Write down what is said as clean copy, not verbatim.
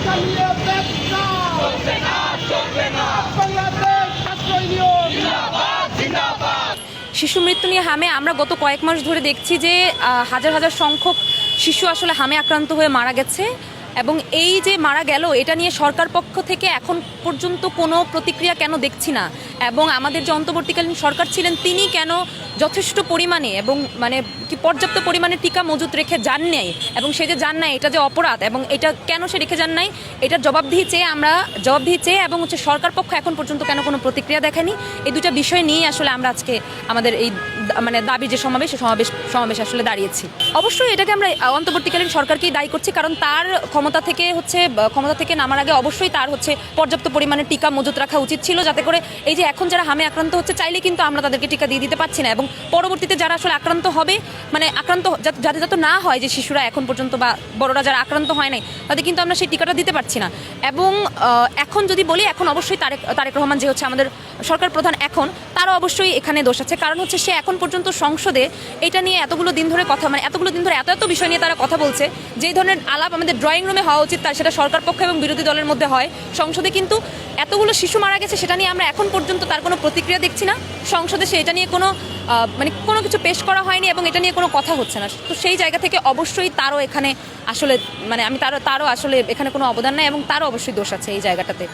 চালিয়ে ব্যবসা চলবে না বাংলাদেশ ছাত্র ইউনিয়ন জিন্দাবাদ। শিশু মৃত্যু নিয়ে হামে আমরা গত কয়েক মাস ধরে দেখছি যে হাজার হাজার সংখ্যক শিশু আসলে হামে আক্রান্ত হয়ে মারা গেছে এবং এই যে মারা গেল এটা নিয়ে সরকার পক্ষ থেকে এখন পর্যন্ত কোনো প্রতিক্রিয়া কেন দেখছি না এবং আমাদের যে অন্তর্বর্তীকালীন সরকার ছিলেন তিনি কেন যথেষ্ট পরিমাণে এবং মানে কি পর্যাপ্ত পরিমাণে টিকা মজুত রেখে যান নাই এবং সে যে যান নাই এটা যে অপরাধ এবং এটা কেন সে রেখে যান নাই এটার জবাবদিহি চেয়ে এবং হচ্ছে সরকার পক্ষ এখন পর্যন্ত কেন কোনো প্রতিক্রিয়া দেখেনি এই দুটা বিষয় নিয়ে আসলে আমরা আজকে আমাদের এই মানে দাবি যে সমাবেশ আসলে দাঁড়িয়েছি। অবশ্যই এটাকে আমরা অন্তর্বর্তীকালীন সরকারকেই দায়ী করছি কারণ তার ক্ষমতা থেকে নামার আগে অবশ্যই তার হচ্ছে পর্যাপ্ত পরিমাণে টিকা মজুত রাখা উচিত ছিল যাতে করে এই যে এখন যারা হামে আক্রান্ত হচ্ছে চাইলে কিন্তু আমরা তাদেরকে টিকা দিয়ে দিতে পারছি না এবং পরবর্তীতে যারা আসলে আক্রান্ত হবে মানে যাতে না হয় যে শিশুরা এখন পর্যন্ত বা বড়রা যারা আক্রান্ত হয় নাই তাদের কিন্তু আমরা সেই টিকাটা দিতে পারছি না এবং এখন যদি বলি এখন অবশ্যই তারেক রহমান যে হচ্ছে আমাদের সরকার প্রধান এখন তারও অবশ্যই এখানে দোষ আছে কারণ হচ্ছে সে এখন পর্যন্ত সংসদে এটা নিয়ে এতগুলো দিন ধরে এত বিষয় নিয়ে তারা কথা বলছে যেই ধরনের আলাপ আমাদের ড্রয়িং রুমে হওয়া উচিত তার সেটা সরকার পক্ষ এবং বিরোধী দলের মধ্যে হয় সংসদে কিন্তু এতগুলো শিশু মারা গেছে সেটা নিয়ে আমরা এখন পর্যন্ত তার কোনো প্রতিক্রিয়া দেখছি না সংসদে সে এটা নিয়ে কোনো কিছু পেশ করা হয়নি এবং এটা নিয়ে কোনো কথা হচ্ছে না তো সেই জায়গা থেকে অবশ্যই তারও এখানে আসলে মানে আমি তারও আসলে এখানে কোনো অবদান নাই এবং তারও অবশ্যই দোষ আছে এই জায়গাটাতে।